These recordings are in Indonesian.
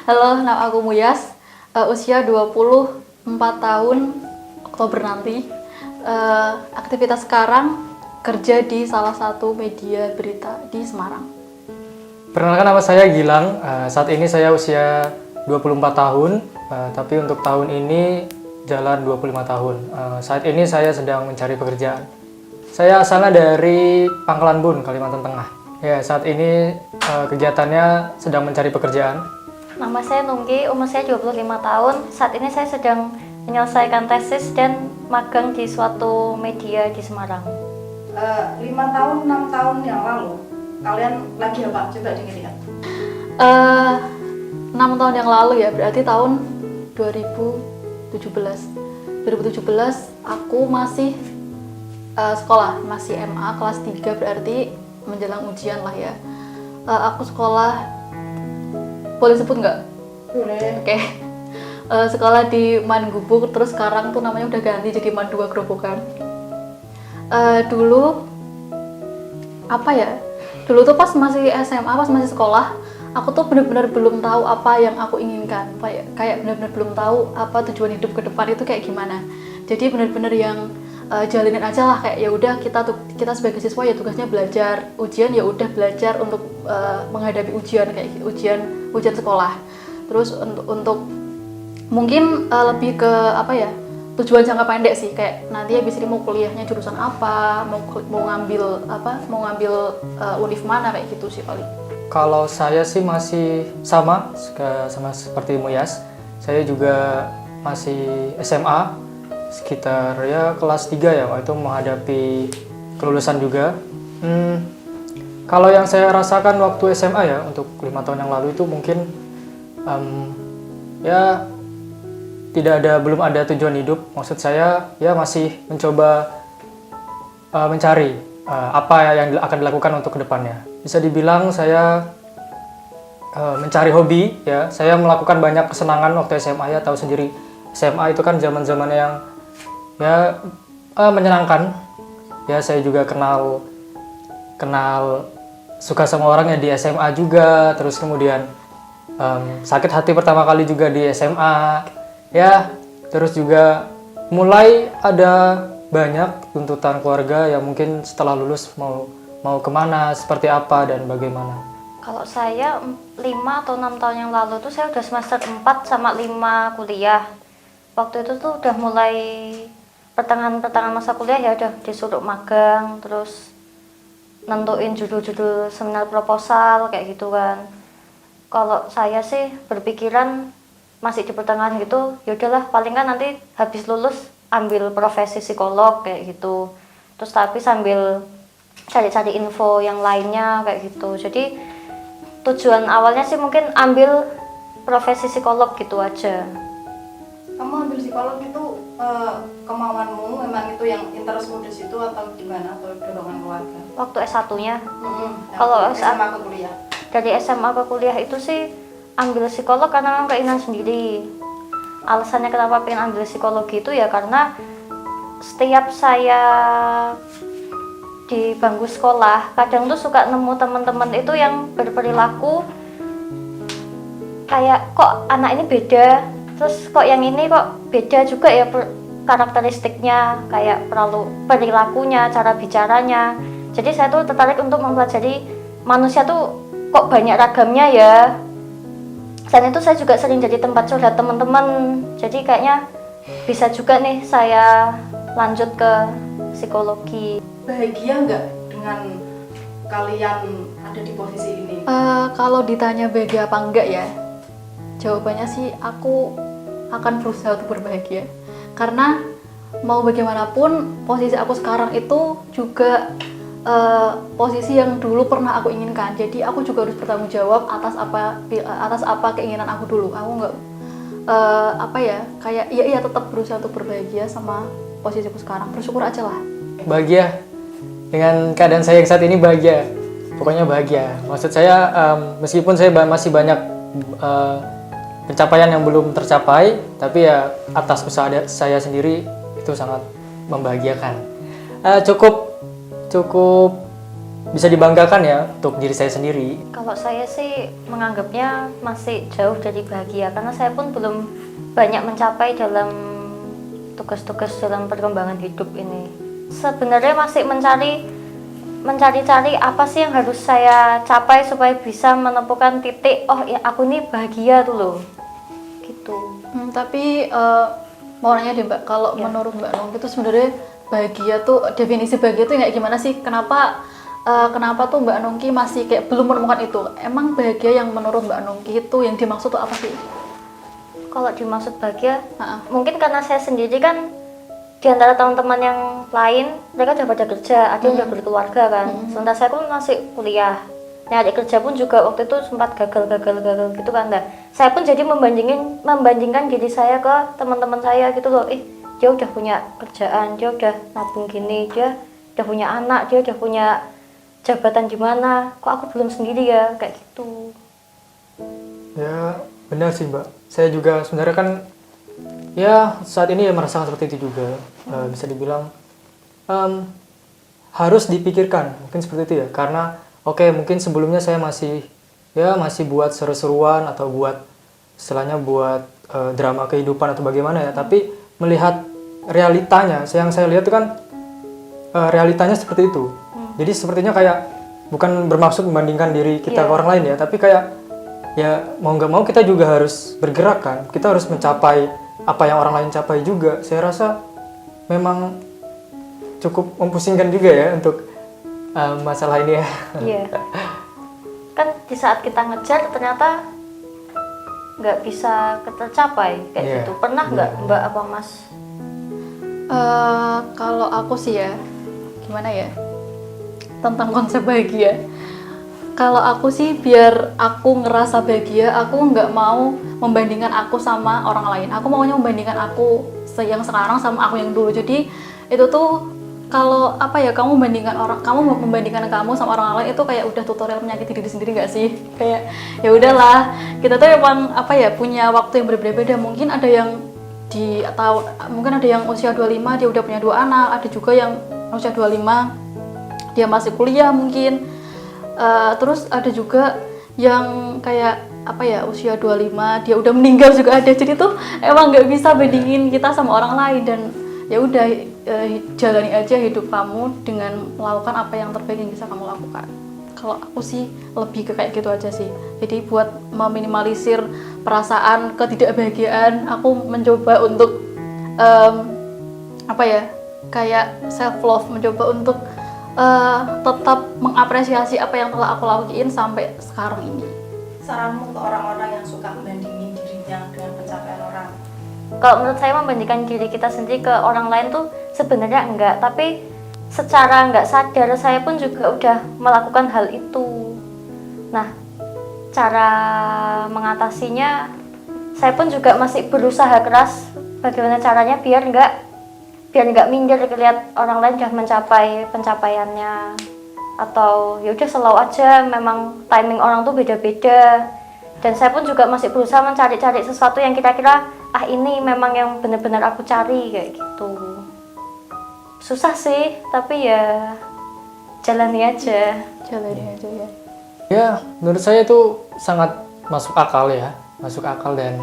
Halo, nama aku Muyas, usia 24 tahun, Oktober nanti. Aktivitas sekarang kerja di salah satu media berita di Semarang. Perkenalkan, nama saya Gilang. Saat ini saya usia 24 tahun, tapi untuk tahun ini jalan 25 tahun. Saat ini saya sedang mencari pekerjaan. Saya asalnya dari Pangkalan Bun, Kalimantan Tengah. Ya, saat ini kegiatannya sedang mencari pekerjaan. Nama saya Nungki, umur saya 25 tahun. Saat ini saya sedang menyelesaikan tesis dan magang di suatu media di Semarang. 5 tahun, 6 tahun yang lalu, kalian lagi apa? Coba diingat. 6 tahun yang lalu ya, berarti tahun 2017. 2017 aku masih sekolah, masih MA kelas 3, berarti menjelang ujian lah ya. Aku sekolah, boleh sebut nggak? Boleh. Oke. Sekolah di Man Gubuk, terus sekarang tuh namanya udah ganti jadi Man 2 Grobogan. Dulu apa ya? Dulu tuh pas masih SMA, pas masih sekolah, aku tuh benar-benar belum tahu apa yang aku inginkan. Kayak benar-benar belum tahu apa tujuan hidup ke depan itu kayak gimana. Jadi benar-benar yang jalinin aja lah, kayak ya udah kita sebagai siswa ya tugasnya belajar, ujian ya udah belajar untuk menghadapi ujian kayak ujian sekolah. Terus untuk mungkin lebih ke apa ya, tujuan jangka pendek sih, kayak nanti habis ini mau kuliahnya jurusan apa, mau ngambil univ mana, kayak gitu sih paling. Kalau saya sih masih sama seperti Muyas. Saya juga masih SMA, sekitar ya kelas 3 ya, waktu itu menghadapi kelulusan juga. Kalau yang saya rasakan waktu SMA ya, untuk 5 tahun yang lalu itu mungkin ya belum ada tujuan hidup. Maksud saya ya masih mencoba mencari apa yang akan dilakukan untuk kedepannya. Bisa dibilang saya mencari hobi ya. Saya melakukan banyak kesenangan waktu SMA ya, tahu sendiri SMA itu kan zaman-zaman yang ya menyenangkan. Ya saya juga kenal suka sama orang ya di SMA juga. Terus kemudian sakit hati pertama kali juga di SMA. Ya, terus juga mulai ada banyak tuntutan keluarga yang mungkin setelah lulus mau kemana, seperti apa dan bagaimana. Kalau saya 5 atau 6 tahun yang lalu tuh saya udah semester 4 sama 5 kuliah. Waktu itu tuh udah mulai pertengahan masa kuliah ya, udah disuruh magang, terus nentuin judul-judul seminar proposal kayak gitu kan. Kalau saya sih berpikiran masih di pertengahan gitu, ya udahlah paling kan nanti habis lulus ambil profesi psikolog kayak gitu. Terus tapi sambil cari-cari info yang lainnya kayak gitu. Jadi tujuan awalnya sih mungkin ambil profesi psikolog gitu aja. Kamu ambil psikolog itu kemauanmu, memang itu yang interestmu di situ atau gimana, atau dorongan keluarga? Waktu S1-nya. Kalau Kalau SMA ke kuliah. Dari SMA ke kuliah itu sih ambil psikolog karena memang keinginan sendiri. Alasannya kenapa pengen ambil psikologi itu ya karena setiap saya di bangku sekolah kadang tuh suka nemu teman-teman itu yang berperilaku kayak kok anak ini beda, terus kok yang ini kok beda juga ya karakteristiknya, kayak perilakunya, cara bicaranya. Jadi saya tuh tertarik untuk mempelajari manusia tuh kok banyak ragamnya ya. Selain itu saya juga sering jadi tempat curhat teman-teman. Jadi kayaknya bisa juga nih saya lanjut ke psikologi. Bahagia nggak dengan kalian ada di posisi ini? Kalau ditanya bahagia apa enggak ya, jawabannya sih aku akan berusaha untuk berbahagia. Karena mau bagaimanapun posisi aku sekarang itu juga posisi yang dulu pernah aku inginkan. Jadi aku juga harus bertanggung jawab atas apa keinginan aku dulu. Aku nggak kayak iya tetap berusaha untuk berbahagia sama posisiku sekarang. Bersyukur aja lah. Bahagia dengan keadaan saya yang saat ini, bahagia. Pokoknya bahagia. Maksud saya meskipun saya masih banyak pencapaian yang belum tercapai, tapi ya atas usaha saya sendiri itu sangat membahagiakan. Cukup bisa dibanggakan ya untuk diri saya sendiri. Kalau saya sih menganggapnya masih jauh dari bahagia karena saya pun belum banyak mencapai dalam tugas-tugas dalam perkembangan hidup ini. Sebenarnya masih mencari-cari apa sih yang harus saya capai supaya bisa menemukan titik, oh ya aku nih bahagia tuh loh. Gitu. Tapi mau nanya deh Mbak, kalau Ya. menurut Mbak Nongki itu sebenarnya bahagia tuh, definisi bahagia tuh kayak gimana sih? Kenapa tuh Mbak Nongki masih kayak belum menemukan itu? Emang bahagia yang menurut Mbak Nongki itu yang dimaksud tuh apa sih? Kalau dimaksud bahagia, Ha-ha. mungkin karena saya sendiri kan di antara teman-teman yang lain mereka udah pada kerja, ada yang udah berkeluarga kan. Sementara saya pun masih kuliah. Nyari kerja pun juga waktu itu sempat gagal gitu kan. Nah, saya pun jadi membandingkan diri saya ke teman-teman saya gitu loh. Dia udah punya kerjaan, dia udah nabung gini, dia udah punya anak, dia udah punya jabatan di mana. Kok aku belum sendiri ya, kayak gitu. Ya benar sih Mbak. Saya juga sebenarnya kan ya saat ini ya merasakan seperti itu juga. Bisa dibilang harus dipikirkan mungkin seperti itu ya. Karena oke, mungkin sebelumnya saya masih buat seru-seruan atau buat istilahnya buat drama kehidupan atau bagaimana ya. Tapi melihat realitanya, yang saya lihat itu kan realitanya seperti itu. Jadi sepertinya kayak bukan bermaksud membandingkan diri kita ke orang lain ya, tapi kayak ya mau nggak mau kita juga harus bergerak kan. Kita harus mencapai apa yang orang lain capai juga. Saya rasa memang cukup mempusingkan juga ya untuk masalah ini ya. Iya. Kan di saat kita ngejar ternyata nggak bisa tercapai kayak Iya. gitu. Pernah nggak Mbak apa Mas? Kalau aku sih ya, gimana ya? Tentang konsep bahagia. Kalau aku sih biar aku ngerasa bahagia, aku nggak mau membandingkan aku sama orang lain. Aku maunya membandingkan aku yang sekarang sama aku yang dulu. Jadi itu tuh kalau apa ya, kamu membandingkan kamu sama orang lain itu kayak udah tutorial menyakiti diri sendiri nggak sih? Kayak ya udahlah, kita tuh emang apa ya, punya waktu yang berbeda-beda. Mungkin ada yang mungkin ada yang usia 25 dia udah punya 2 anak, ada juga yang usia 25 dia masih kuliah mungkin. Terus ada juga yang kayak apa ya, usia 25 dia udah meninggal juga ada. Jadi tuh emang nggak bisa bandingin kita sama orang lain, dan ya udah jalani aja hidup kamu dengan melakukan apa yang terbaik yang bisa kamu lakukan. Kalau aku sih lebih ke kayak gitu aja sih. Jadi buat meminimalisir perasaan ketidakbahagiaan, aku mencoba untuk apa ya, kayak self love, mencoba untuk tetap mengapresiasi apa yang telah aku lakuin sampai sekarang ini. Saranmu ke orang-orang yang suka membandingin dirinya dengan pencapaian orang? Kalau menurut saya membandingkan diri kita sendiri ke orang lain tuh sebenarnya enggak, tapi secara nggak sadar saya pun juga udah melakukan hal itu. Nah, cara mengatasinya saya pun juga masih berusaha keras bagaimana caranya biar nggak minder lihat orang lain udah mencapai pencapaiannya, atau ya udah slow aja, memang timing orang tuh beda-beda. Dan saya pun juga masih berusaha mencari-cari sesuatu yang kira-kira ini memang yang benar-benar aku cari kayak gitu. Susah sih, tapi ya jalani aja. Jalani aja ya. Ya, menurut saya itu sangat masuk akal ya, dan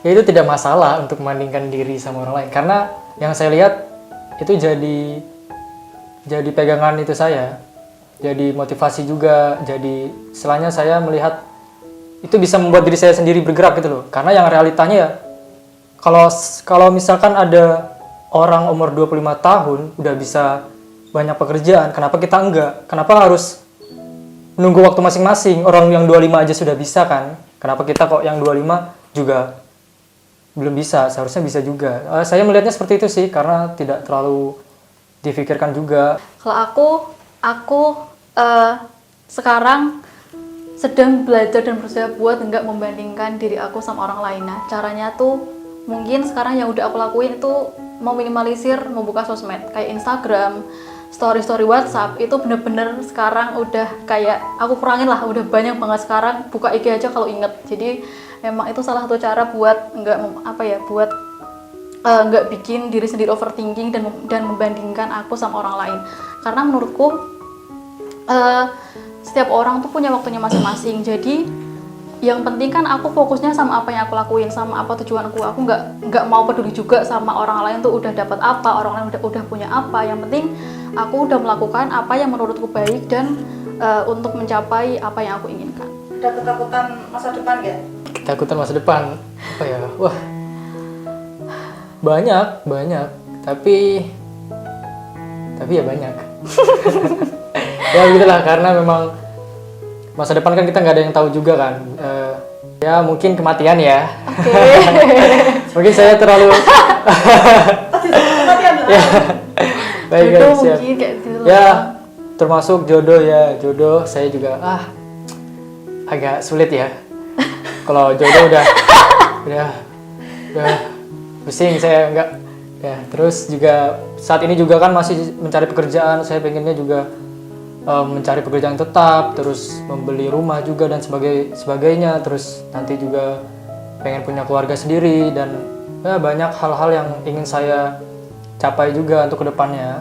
ya itu tidak masalah untuk membandingkan diri sama orang lain, karena yang saya lihat itu jadi pegangan itu saya, jadi motivasi juga, jadi istilahnya saya melihat itu bisa membuat diri saya sendiri bergerak gitu loh. Karena yang realitanya ya, kalau misalkan ada orang umur 25 tahun udah bisa banyak pekerjaan, kenapa kita enggak? Kenapa harus menunggu waktu masing-masing? Orang yang 25 aja sudah bisa kan? Kenapa kita kok yang 25 juga belum bisa? Seharusnya bisa juga. Saya melihatnya seperti itu sih, karena tidak terlalu difikirkan juga. Kalau aku sekarang sedang belajar dan berusaha buat nggak membandingkan diri aku sama orang lain. Nah, caranya tuh mungkin sekarang yang udah aku lakuin itu meminimalisir membuka sosmed kayak Instagram, story WhatsApp. Itu bener-bener sekarang udah kayak aku kurangin lah, udah banyak banget sekarang buka IG aja kalau inget. Jadi memang itu salah satu cara buat nggak bikin diri sendiri overthinking dan membandingkan aku sama orang lain. Karena menurutku setiap orang tuh punya waktunya masing-masing. Jadi yang penting kan aku fokusnya sama apa yang aku lakuin, sama apa tujuanku. Aku nggak mau peduli juga sama orang lain tuh udah dapat apa, orang lain udah punya apa. Yang penting aku udah melakukan apa yang menurutku baik dan untuk mencapai apa yang aku inginkan. Ada ketakutan masa depan nggak? Ketakutan masa depan apa ya? Wah, banyak. Tapi ya banyak. Ya begitulah, karena memang masa depan kan kita nggak ada yang tahu juga kan. Ya mungkin kematian ya. Oke. Mungkin saya terlalu. Ya. Baik, Jodoh siap. mungkin kayak gitu loh. Ya, termasuk jodoh ya. Jodoh saya juga agak sulit ya. Kalau jodoh udah pusing saya enggak. Ya, terus juga saat ini juga kan masih mencari pekerjaan. Saya pengennya juga mencari pekerjaan tetap, terus membeli rumah juga dan sebagainya. Terus nanti juga pengen punya keluarga sendiri dan ya banyak hal-hal yang ingin saya capai juga untuk kedepannya.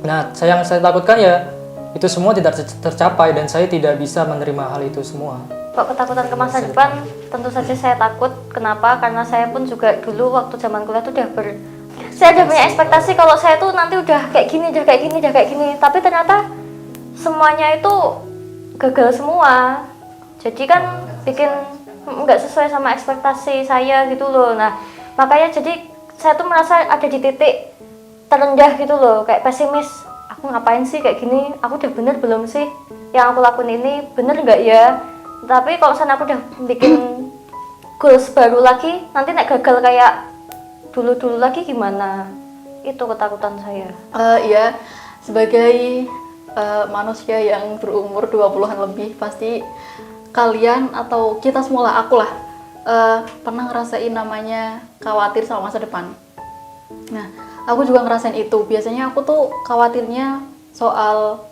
Nah, yang saya takutkan ya itu semua tidak tercapai dan saya tidak bisa menerima hal itu semua. Kalau ketakutan ke masa depan, tentu saja saya takut. Kenapa? Karena saya pun juga dulu waktu zaman kuliah tuh saya udah punya ekspektasi kalau saya tuh nanti udah kayak gini. Tapi ternyata semuanya itu gagal semua. Jadi kan bikin nggak sesuai sama ekspektasi saya gitu loh. Nah, makanya jadi saya tuh merasa ada di titik terendah gitu loh, kayak pesimis. Aku ngapain sih kayak gini? Aku udah bener belum sih? Yang aku lakuin ini bener nggak ya? Tapi kalau misalnya aku udah bikin goals baru lagi, nanti nek gagal kayak dulu lagi gimana? Itu ketakutan saya. Iya, sebagai manusia yang berumur 20-an lebih, pasti kalian atau kita semua lah, aku lah, pernah ngerasain namanya khawatir sama masa depan. Nah, aku juga ngerasain itu. Biasanya aku tuh khawatirnya soal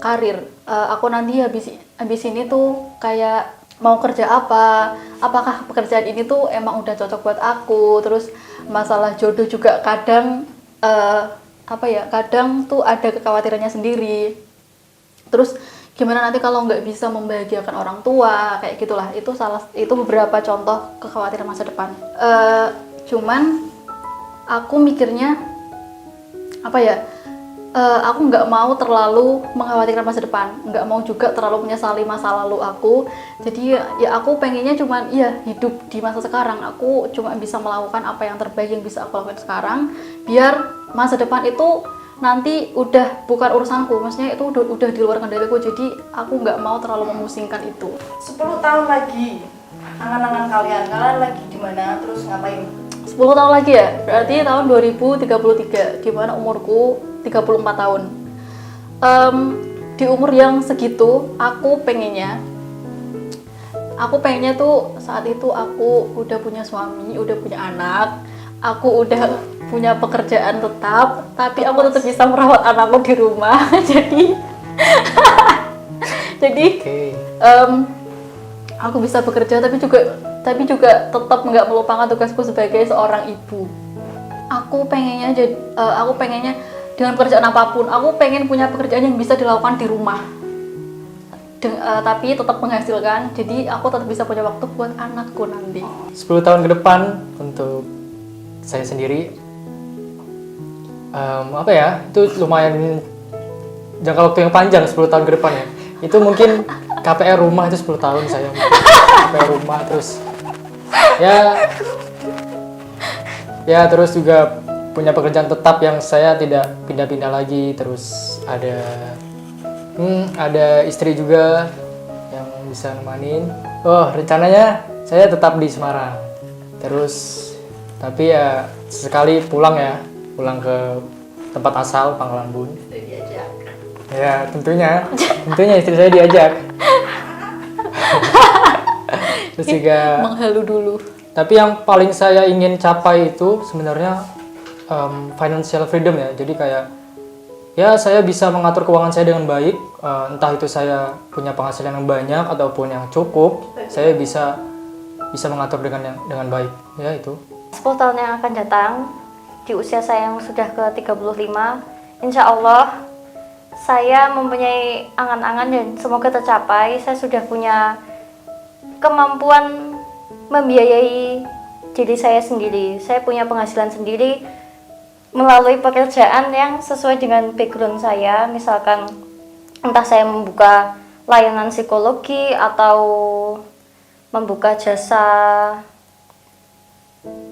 karir. Aku nanti habis ini tuh kayak mau kerja apa, apakah pekerjaan ini tuh emang udah cocok buat aku. Terus masalah jodoh juga kadang kadang tuh ada kekhawatirannya sendiri. Terus gimana nanti kalau nggak bisa membahagiakan orang tua, kayak gitulah. Itu beberapa contoh kekhawatiran masa depan. Cuman aku mikirnya aku nggak mau terlalu mengkhawatirkan masa depan, nggak mau juga terlalu menyesali masa lalu aku. Jadi ya aku pengennya cuman hidup di masa sekarang. Aku cuma bisa melakukan apa yang terbaik yang bisa aku lakukan sekarang, biar masa depan itu nanti udah bukan urusanku, maksudnya itu udah di luar kendaliku. Jadi aku nggak mau terlalu memusingkan itu. 10 tahun lagi, angan-angan kalian lagi di mana, terus ngapain? 10 tahun lagi ya, berarti tahun 2033, di mana umurku 34 tahun. Di umur yang segitu, aku pengennya tuh saat itu aku udah punya suami, udah punya anak, aku udah punya pekerjaan tetap, tapi aku tetap bisa merawat anakku di rumah. jadi aku bisa bekerja, tapi juga tetap nggak melupakan tugasku sebagai seorang ibu. Aku pengennya dengan pekerjaan apapun, aku pengen punya pekerjaan yang bisa dilakukan di rumah, tapi tetap menghasilkan. Jadi aku tetap bisa punya waktu buat anakku nanti. 10 tahun ke depan untuk saya sendiri, itu lumayan jangka waktu yang panjang. 10 tahun ke depan ya, itu mungkin KPR rumah itu 10 tahun saya KPR rumah, terus ya terus juga punya pekerjaan tetap yang saya tidak pindah-pindah lagi. Terus ada istri juga yang bisa nemanin. Rencananya saya tetap di Semarang terus, tapi ya sekali pulang ke tempat asal, Pangkalan Bun. Ya tentunya istri saya diajak. Terus juga Menghalu dulu. tapi yang paling saya ingin capai itu sebenarnya financial freedom ya. Jadi kayak saya bisa mengatur keuangan saya dengan baik, entah itu saya punya penghasilan yang banyak ataupun yang cukup, saya bisa mengatur dengan baik. Ya itu. 10 tahun yang akan datang, di usia saya yang sudah ke 35, insya Allah saya mempunyai angan-angan dan semoga tercapai. Saya sudah punya kemampuan membiayai diri saya sendiri. Saya punya penghasilan sendiri melalui pekerjaan yang sesuai dengan background saya. Misalkan entah saya membuka layanan psikologi atau membuka jasa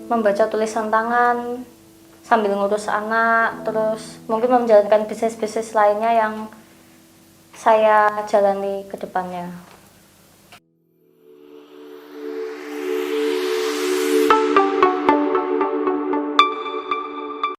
membaca tulisan tangan sambil ngurus anak, terus mungkin menjalankan bisnis-bisnis lainnya yang saya jalani ke depannya.